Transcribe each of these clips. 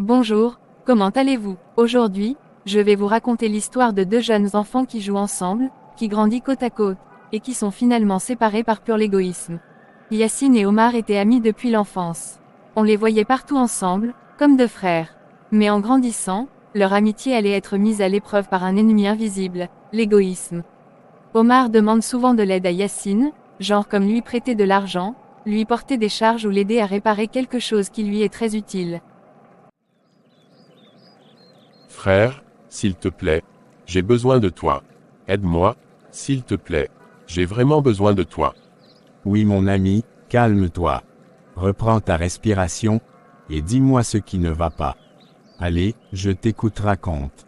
Bonjour, comment allez-vous? Aujourd'hui, je vais vous raconter l'histoire de deux jeunes enfants qui jouent ensemble, qui grandissent côte à côte, et qui sont finalement séparés par pur égoïsme. Yacine et Omar étaient amis depuis l'enfance. On les voyait partout ensemble, comme deux frères. Mais en grandissant, leur amitié allait être mise à l'épreuve par un ennemi invisible, l'égoïsme. Omar demande souvent de l'aide à Yacine, genre comme lui prêter de l'argent, lui porter des charges ou l'aider à réparer quelque chose qui lui est très utile. Frère, s'il te plaît, j'ai besoin de toi. Aide-moi, s'il te plaît. J'ai vraiment besoin de toi. Oui mon ami, calme-toi. Reprends ta respiration, et dis-moi ce qui ne va pas. Allez, je t'écoute, raconte.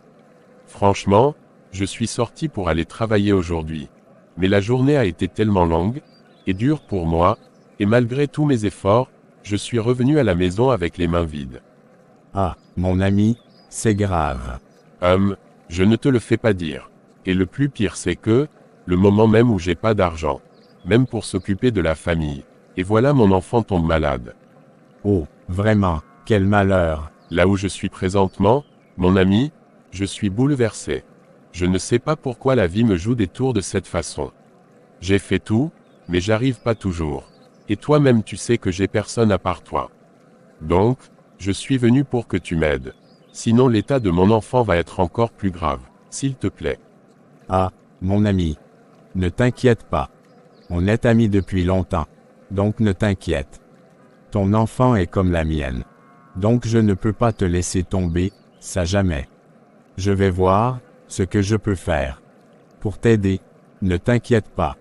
Franchement, je suis sorti pour aller travailler aujourd'hui. Mais la journée a été tellement longue, et dure pour moi, et malgré tous mes efforts, je suis revenu à la maison avec les mains vides. Ah, mon ami, c'est grave. Je ne te le fais pas dire. Et le plus pire c'est que, le moment même où j'ai pas d'argent, même pour s'occuper de la famille, et voilà mon enfant tombe malade. Oh, vraiment, quel malheur. Là où je suis présentement, mon ami, je suis bouleversé. Je ne sais pas pourquoi la vie me joue des tours de cette façon. J'ai fait tout, mais j'arrive pas toujours. Et toi-même tu sais que j'ai personne à part toi. Donc, je suis venu pour que tu m'aides. Sinon l'état de mon enfant va être encore plus grave, s'il te plaît. Ah, mon ami. Ne t'inquiète pas. On est amis depuis longtemps. Donc ne t'inquiète. Ton enfant est comme la mienne. Donc je ne peux pas te laisser tomber, ça jamais. Je vais voir ce que je peux faire. Pour t'aider, ne t'inquiète pas.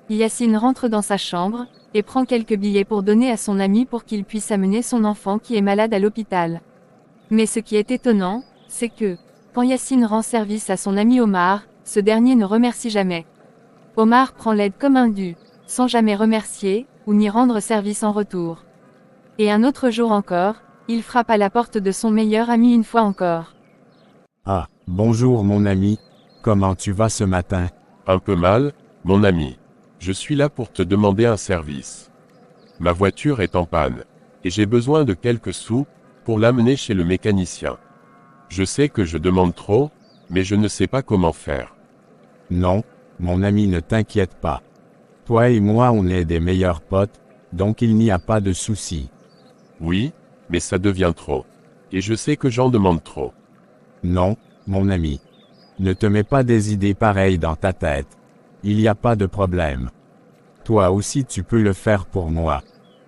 Yacine rentre dans sa chambre, et prend quelques billets pour donner à son ami pour qu'il puisse amener son enfant qui est malade à l'hôpital. Mais ce qui est étonnant, c'est que, quand Yacine rend service à son ami Omar, ce dernier ne remercie jamais. Omar prend l'aide comme un dû, sans jamais remercier, ou ni rendre service en retour. Et un autre jour encore, il frappe à la porte de son meilleur ami une fois encore. Ah, bonjour mon ami. Comment tu vas ce matin? Un peu mal, mon ami. Je suis là pour te demander un service. Ma voiture est en panne, et j'ai besoin de quelques sous, pour l'amener chez le mécanicien. Je sais que je demande trop, mais je ne sais pas comment faire. Non, mon ami, ne t'inquiète pas. Toi et moi on est des meilleurs potes, donc il n'y a pas de souci. Oui, mais ça devient trop. Et je sais que j'en demande trop. Non, mon ami. Ne te mets pas des idées pareilles dans ta tête. Il n'y a pas de problème. Toi aussi tu peux le faire pour moi.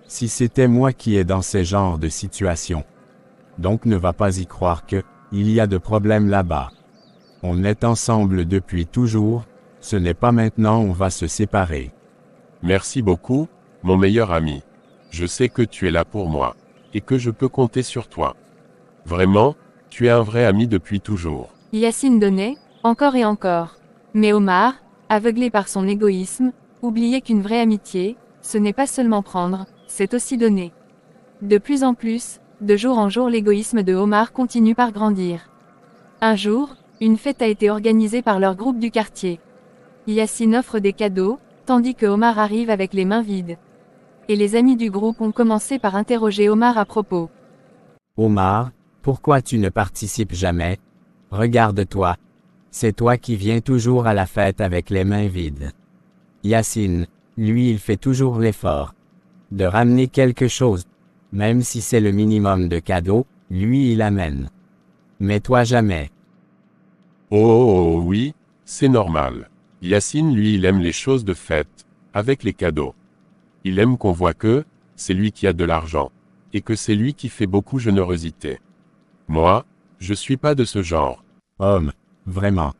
Si c'était moi qui est dans ces genres de situations. Donc ne va pas y croire que, il y a de problèmes là-bas. On est ensemble depuis toujours, ce n'est pas maintenant on va se séparer. Merci beaucoup, mon meilleur ami. Je sais que tu es là pour moi, et que je peux compter sur toi. Vraiment, tu es un vrai ami depuis toujours. Yacine donnait, encore et encore. Mais Omar, aveuglé par son égoïsme, oubliait qu'une vraie amitié, ce n'est pas seulement prendre, c'est aussi donner. De plus en plus, de jour en jour l'égoïsme de Omar continue par grandir. Un jour, une fête a été organisée par leur groupe du quartier. Yacine offre des cadeaux, tandis que Omar arrive avec les mains vides. Et les amis du groupe ont commencé par interroger Omar à propos. Omar, pourquoi tu ne participes jamais? Regarde-toi. C'est toi qui viens toujours à la fête avec les mains vides. Yacine, lui il fait toujours l'effort de ramener quelque chose. Même si c'est le minimum de cadeaux, lui il amène. Mais toi jamais. Oh oui, c'est normal. Yacine lui il aime les choses de fête, avec les cadeaux. Il aime qu'on voit que, c'est lui qui a de l'argent, et que c'est lui qui fait beaucoup générosité. Moi, je suis pas de ce genre. Homme, vraiment.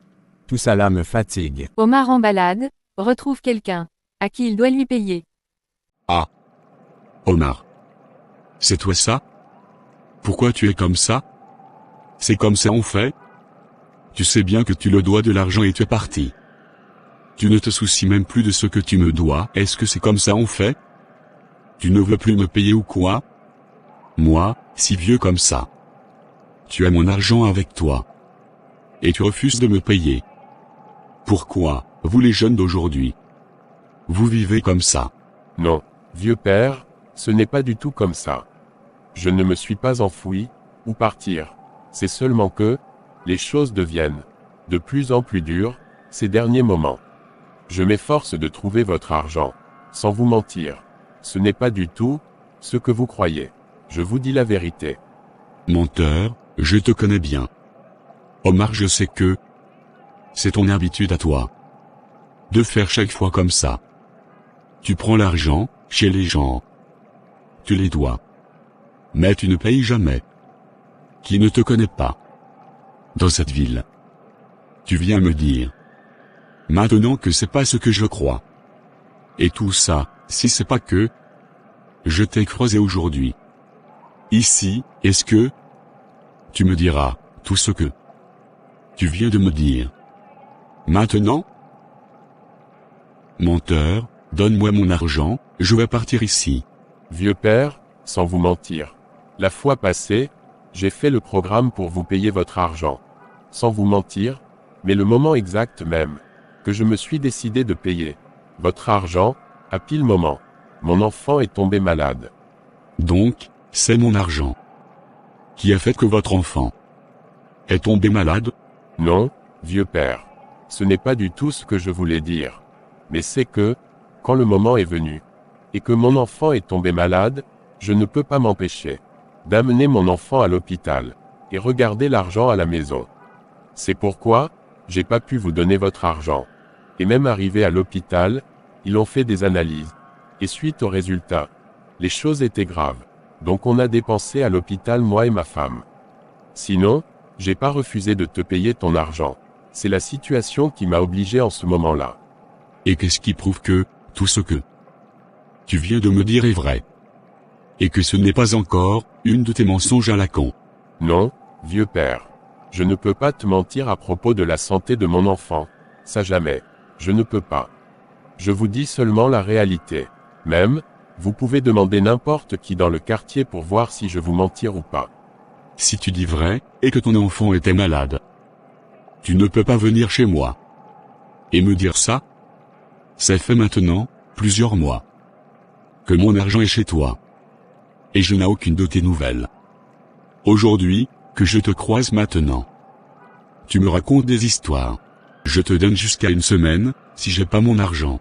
Tout ça là me fatigue. Omar en balade, retrouve quelqu'un, à qui il doit lui payer. Ah. Omar. C'est toi ça? Pourquoi tu es comme ça? C'est comme ça on fait? Tu sais bien que tu le dois de l'argent et tu es parti. Tu ne te soucies même plus de ce que tu me dois. Est-ce que c'est comme ça on fait? Tu ne veux plus me payer ou quoi? Moi, si vieux comme ça. Tu as mon argent avec toi. Et tu refuses de me payer. Pourquoi, vous les jeunes d'aujourd'hui? Vous vivez comme ça. Non, vieux père, ce n'est pas du tout comme ça. Je ne me suis pas enfoui, ou partir. C'est seulement que, les choses deviennent de plus en plus dures, ces derniers moments. Je m'efforce de trouver votre argent, sans vous mentir. Ce n'est pas du tout ce que vous croyez. Je vous dis la vérité. Menteur, je te connais bien. Omar, je sais que c'est ton habitude à toi de faire chaque fois comme ça. Tu prends l'argent chez les gens. Tu les dois. Mais tu ne payes jamais. Qui ne te connaît pas dans cette ville. Tu viens me dire maintenant que c'est pas ce que je crois. Et tout ça, si c'est pas que je t'ai creusé aujourd'hui. Ici, est-ce que tu me diras tout ce que tu viens de me dire maintenant? Menteur, donne-moi mon argent, je vais partir ici. Vieux père, sans vous mentir. La fois passée, j'ai fait le programme pour vous payer votre argent. Sans vous mentir, mais le moment exact même, que je me suis décidé de payer votre argent, à pile moment, mon enfant est tombé malade. Donc, c'est mon argent qui a fait que votre enfant est tombé malade? Non, vieux père. Ce n'est pas du tout ce que je voulais dire. Mais c'est que, quand le moment est venu, et que mon enfant est tombé malade, je ne peux pas m'empêcher d'amener mon enfant à l'hôpital, et regarder l'argent à la maison. C'est pourquoi, j'ai pas pu vous donner votre argent. Et même arrivé à l'hôpital, ils ont fait des analyses. Et suite aux résultats, les choses étaient graves. Donc on a dépensé à l'hôpital moi et ma femme. Sinon, j'ai pas refusé de te payer ton argent. C'est la situation qui m'a obligé en ce moment-là. Et qu'est-ce qui prouve que tout ce que tu viens de me dire est vrai? Et que ce n'est pas encore une de tes mensonges à la con? Non, vieux père. Je ne peux pas te mentir à propos de la santé de mon enfant. Ça jamais. Je ne peux pas. Je vous dis seulement la réalité. Même, vous pouvez demander n'importe qui dans le quartier pour voir si je vous mentir ou pas. Si tu dis vrai, et que ton enfant était malade, tu ne peux pas venir chez moi et me dire ça? Ça fait maintenant plusieurs mois que mon argent est chez toi. Et je n'ai aucune de tes nouvelles. Aujourd'hui, que je te croise maintenant, tu me racontes des histoires. Je te donne jusqu'à une semaine, si j'ai pas mon argent.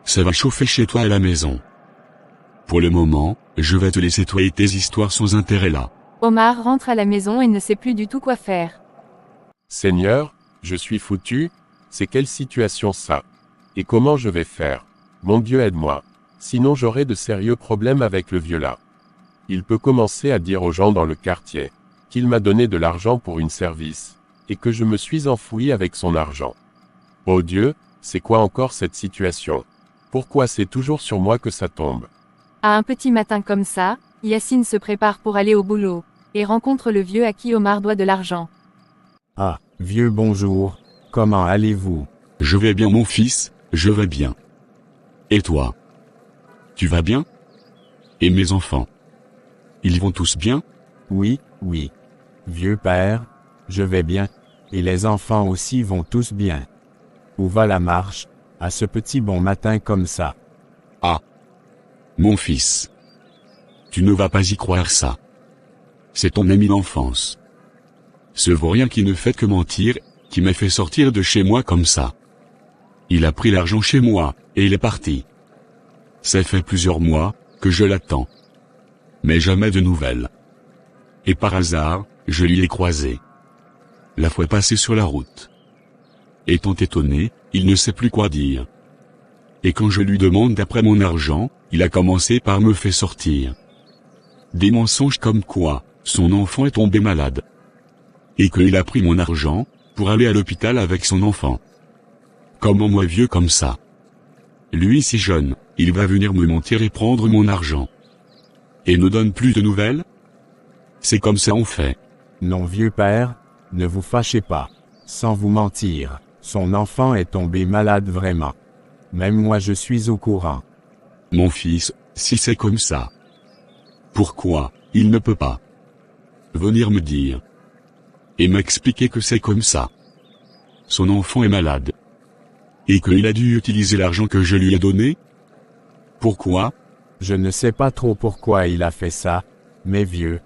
Ça va chauffer chez toi à la maison. Pour le moment, je vais te laisser toi et tes histoires sans intérêt là. Omar rentre à la maison et ne sait plus du tout quoi faire. Seigneur, je suis foutu, c'est quelle situation ça? Et comment je vais faire? Mon Dieu aide-moi. Sinon j'aurai de sérieux problèmes avec le vieux là. Il peut commencer à dire aux gens dans le quartier qu'il m'a donné de l'argent pour une service, et que je me suis enfoui avec son argent. Oh Dieu, c'est quoi encore cette situation? Pourquoi c'est toujours sur moi que ça tombe? À un petit matin comme ça, Yacine se prépare pour aller au boulot, et rencontre le vieux à qui Omar doit de l'argent. Ah, vieux bonjour, comment allez-vous? Je vais bien mon fils, je vais bien. Et toi? Tu vas bien? Et mes enfants? Ils vont tous bien? Oui, oui. Vieux père, je vais bien, et les enfants aussi vont tous bien. Où va la marche, à ce petit bon matin comme ça? Ah! Mon fils. Tu ne vas pas y croire ça. C'est ton ami d'enfance. Ce vaurien qui ne fait que mentir, qui m'a fait sortir de chez moi comme ça. Il a pris l'argent chez moi, et il est parti. Ça fait plusieurs mois, que je l'attends. Mais jamais de nouvelles. Et par hasard, je l'y ai croisé. La fois passée sur la route. Étant étonné, il ne sait plus quoi dire. Et quand je lui demande d'après mon argent, il a commencé par me faire sortir des mensonges comme quoi son enfant est tombé malade. Et qu'il a pris mon argent pour aller à l'hôpital avec son enfant. Comment moi vieux comme ça? Lui si jeune, il va venir me mentir et prendre mon argent. Et ne donne plus de nouvelles? C'est comme ça on fait. Non vieux père, ne vous fâchez pas. Sans vous mentir, son enfant est tombé malade vraiment. Même moi je suis au courant. Mon fils, si c'est comme ça, pourquoi il ne peut pas venir me dire et m'expliquer que c'est comme ça? Son enfant est malade. Et qu'il a dû utiliser l'argent que je lui ai donné? Pourquoi? Je ne sais pas trop pourquoi il a fait ça, mais vieux.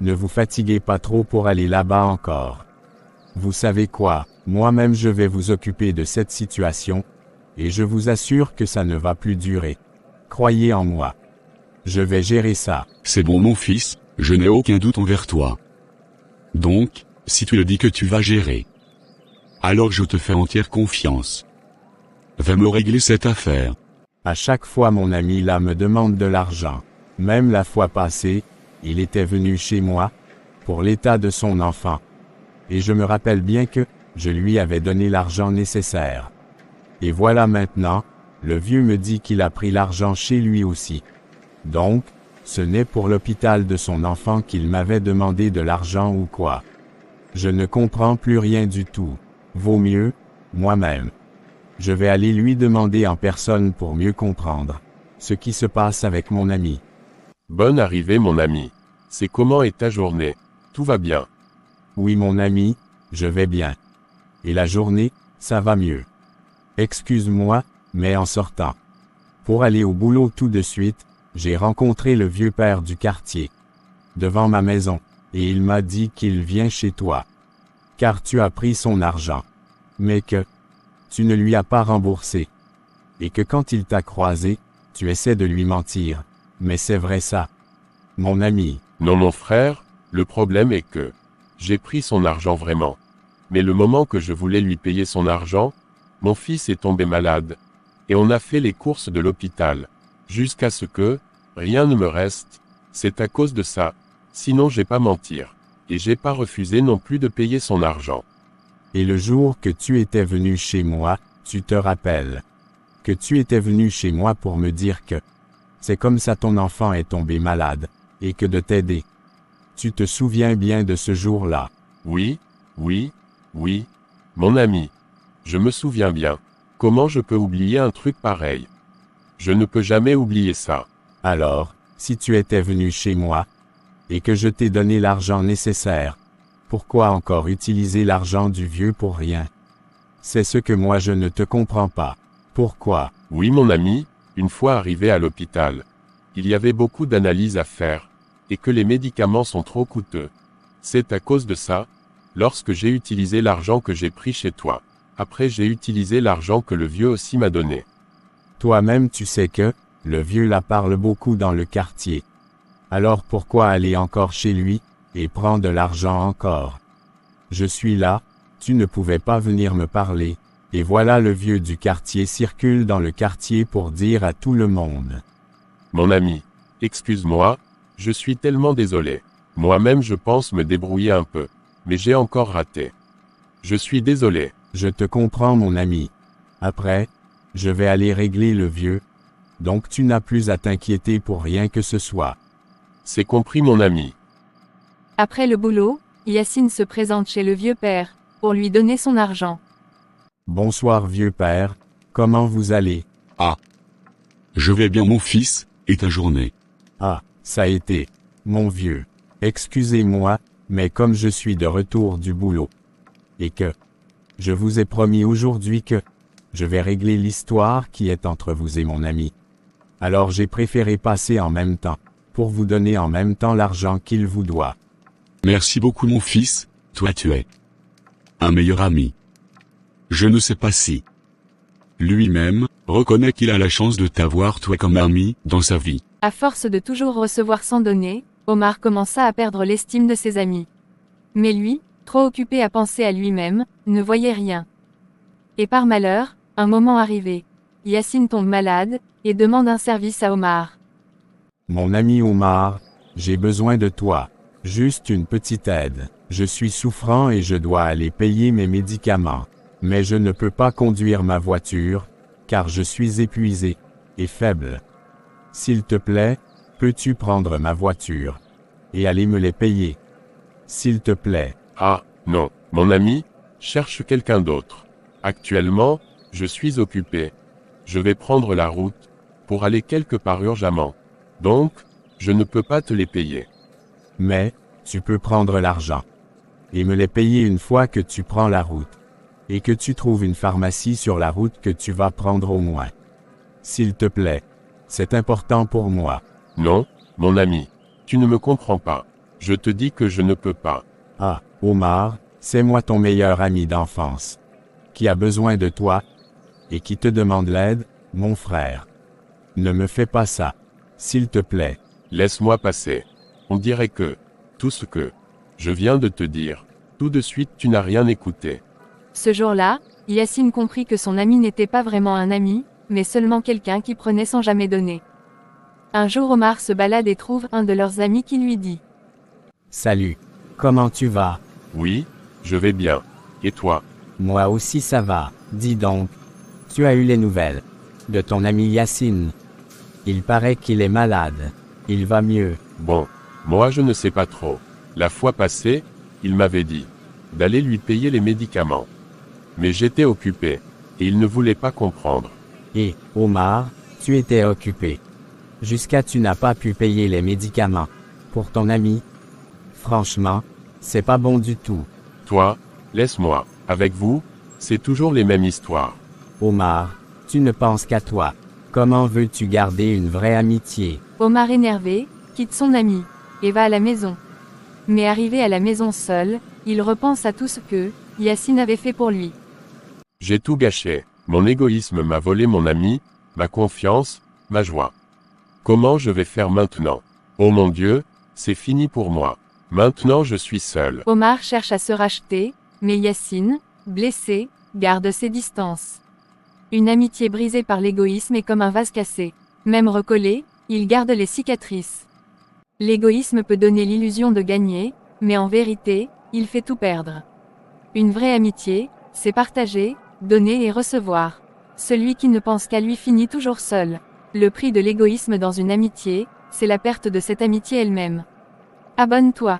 Ne vous fatiguez pas trop pour aller là-bas encore. Vous savez quoi, moi-même je vais vous occuper de cette situation, et je vous assure que ça ne va plus durer. Croyez en moi. Je vais gérer ça. C'est bon mon fils, je n'ai aucun doute envers toi. Donc, si tu le dis que tu vas gérer, alors je te fais entière confiance. Va me régler cette affaire. À chaque fois mon ami là me demande de l'argent. Même la fois passée, il était venu chez moi, pour l'état de son enfant. Et je me rappelle bien que, je lui avais donné l'argent nécessaire. Et voilà maintenant, le vieux me dit qu'il a pris l'argent chez lui aussi. Donc, ce n'est pour l'hôpital de son enfant qu'il m'avait demandé de l'argent ou quoi. Je ne comprends plus rien du tout. Vaut mieux, moi-même. Je vais aller lui demander en personne pour mieux comprendre ce qui se passe avec mon ami. Bonne arrivée mon ami. C'est comment est ta journée? Tout va bien? Oui mon ami, je vais bien. Et la journée, ça va mieux. Excuse-moi, mais en sortant, pour aller au boulot tout de suite, j'ai rencontré le vieux père du quartier, devant ma maison, et il m'a dit qu'il vient chez toi, car tu as pris son argent, mais que tu ne lui as pas remboursé, et que quand il t'a croisé, tu essaies de lui mentir, mais c'est vrai ça, mon ami. Non mon frère, le problème est que j'ai pris son argent vraiment. Mais le moment que je voulais lui payer son argent, mon fils est tombé malade, et on a fait les courses de l'hôpital, jusqu'à ce que rien ne me reste. C'est à cause de ça, sinon j'ai pas mentir, et j'ai pas refusé non plus de payer son argent. Et le jour que tu étais venu chez moi, tu te rappelles que tu étais venu chez moi pour me dire que c'est comme ça ton enfant est tombé malade, et que de t'aider. Tu te souviens bien de ce jour-là? Oui, oui, oui, mon ami. Je me souviens bien. Comment je peux oublier un truc pareil? Je ne peux jamais oublier ça. Alors, si tu étais venu chez moi, et que je t'ai donné l'argent nécessaire, pourquoi encore utiliser l'argent du vieux pour rien? C'est ce que moi je ne te comprends pas. Pourquoi? Oui mon ami, une fois arrivé à l'hôpital, il y avait beaucoup d'analyses à faire, et que les médicaments sont trop coûteux. C'est à cause de ça, lorsque j'ai utilisé l'argent que j'ai pris chez toi, après j'ai utilisé l'argent que le vieux aussi m'a donné. Toi-même tu sais que, le vieux la parle beaucoup dans le quartier. Alors pourquoi aller encore chez lui, et prendre de l'argent encore? Je suis là, tu ne pouvais pas venir me parler, et voilà le vieux du quartier circule dans le quartier pour dire à tout le monde. Mon ami, excuse-moi, je suis tellement désolé. Moi-même je pense me débrouiller un peu, mais j'ai encore raté. Je suis désolé. Je te comprends mon ami. Après, je vais aller régler le vieux, donc tu n'as plus à t'inquiéter pour rien que ce soit. C'est compris mon ami. Après le boulot, Yacine se présente chez le vieux père, pour lui donner son argent. Bonsoir vieux père, comment vous allez? Ah. Je vais bien mon fils, et ta journée? Ah, ça a été, mon vieux. Excusez-moi, mais comme je suis de retour du boulot, et que je vous ai promis aujourd'hui que je vais régler l'histoire qui est entre vous et mon ami. Alors j'ai préféré passer en même temps, pour vous donner en même temps l'argent qu'il vous doit. Merci beaucoup mon fils, toi tu es un meilleur ami. Je ne sais pas si lui-même reconnaît qu'il a la chance de t'avoir toi comme ami dans sa vie. À force de toujours recevoir sans donner, Omar commença à perdre l'estime de ses amis. Mais lui, trop occupé à penser à lui-même, ne voyait rien. Et par malheur, un moment arrivé, Yacine tombe malade, et demande un service à Omar. Mon ami Omar, j'ai besoin de toi. Juste une petite aide. Je suis souffrant et je dois aller payer mes médicaments. Mais je ne peux pas conduire ma voiture, car je suis épuisé et faible. S'il te plaît, peux-tu prendre ma voiture et aller me les payer? S'il te plaît. Ah, non, mon ami, cherche quelqu'un d'autre. Actuellement, je suis occupé. Je vais prendre la route, pour aller quelque part urgemment. Donc, je ne peux pas te les payer. Mais, tu peux prendre l'argent. Et me les payer une fois que tu prends la route. Et que tu trouves une pharmacie sur la route que tu vas prendre au moins. S'il te plaît. C'est important pour moi. Non, mon ami, tu ne me comprends pas. Je te dis que je ne peux pas. Ah, Omar, c'est moi ton meilleur ami d'enfance. Qui a besoin de toi? Et qui te demande l'aide, mon frère. Ne me fais pas ça. S'il te plaît. Laisse-moi passer. On dirait que, tout ce que je viens de te dire, tout de suite tu n'as rien écouté. Ce jour-là, Yacine comprit que son ami n'était pas vraiment un ami, mais seulement quelqu'un qui prenait sans jamais donner. Un jour Omar se balade et trouve un de leurs amis qui lui dit « Salut. Comment tu vas? Oui, je vais bien. Et toi? Moi aussi ça va. Dis donc. Tu as eu les nouvelles de ton ami Yacine. Il paraît qu'il est malade. Il va mieux. Bon, moi je ne sais pas trop. La fois passée, il m'avait dit d'aller lui payer les médicaments. Mais j'étais occupé, et il ne voulait pas comprendre. Et, Omar, tu étais occupé. Jusqu'à tu n'as pas pu payer les médicaments. Pour ton ami? Franchement, c'est pas bon du tout. Toi, laisse-moi. Avec vous, c'est toujours les mêmes histoires. Omar, tu ne penses qu'à toi. Comment veux-tu garder une vraie amitié? » Omar énervé, quitte son ami, et va à la maison. Mais arrivé à la maison seul, il repense à tout ce que Yacine avait fait pour lui. J'ai tout gâché. Mon égoïsme m'a volé mon ami, ma confiance, ma joie. Comment je vais faire maintenant? Oh mon Dieu, c'est fini pour moi. Maintenant je suis seul. Omar cherche à se racheter, mais Yacine, blessé, garde ses distances. Une amitié brisée par l'égoïsme est comme un vase cassé. Même recollé, il garde les cicatrices. L'égoïsme peut donner l'illusion de gagner, mais en vérité, il fait tout perdre. Une vraie amitié, c'est partager, donner et recevoir. Celui qui ne pense qu'à lui finit toujours seul. Le prix de l'égoïsme dans une amitié, c'est la perte de cette amitié elle-même. Abonne-toi.